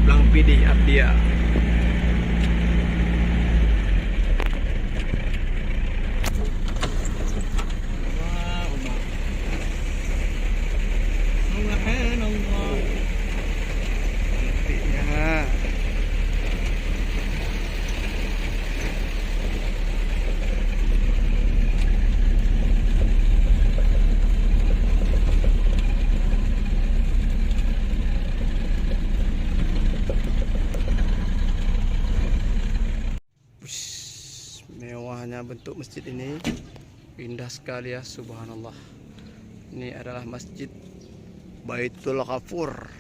Blang Pidi Abdia. Mewahnya bentuk masjid ini, indah sekali ya, subhanallah. Ini adalah masjid Baitul Ghafur,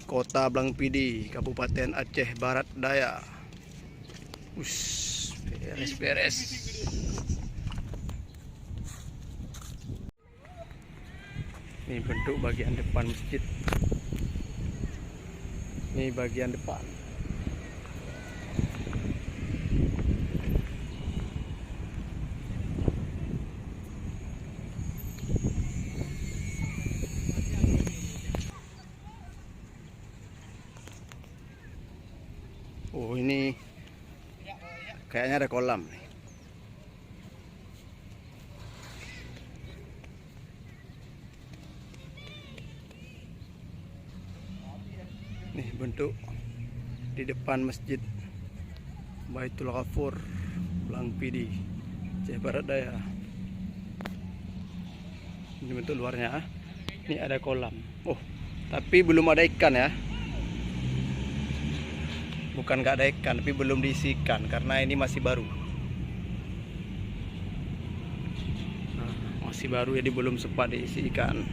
Kota Blang Pidi, Kabupaten Aceh Barat Daya. Beres-beres. Ini bentuk bagian depan masjid. Ini bagian depan. Oh, ini kayaknya ada kolam nih. Nih bentuk di depan masjid Baitul Ghafur, Blang Pidi, Aceh Barat Daya. Ini bentuk luarnya. Ini ada kolam. Oh, tapi belum ada ikan ya. Bukan nggak ada ikan, tapi belum diisi ikan karena ini masih baru. Nah, masih baru jadi belum sempat diisi ikan.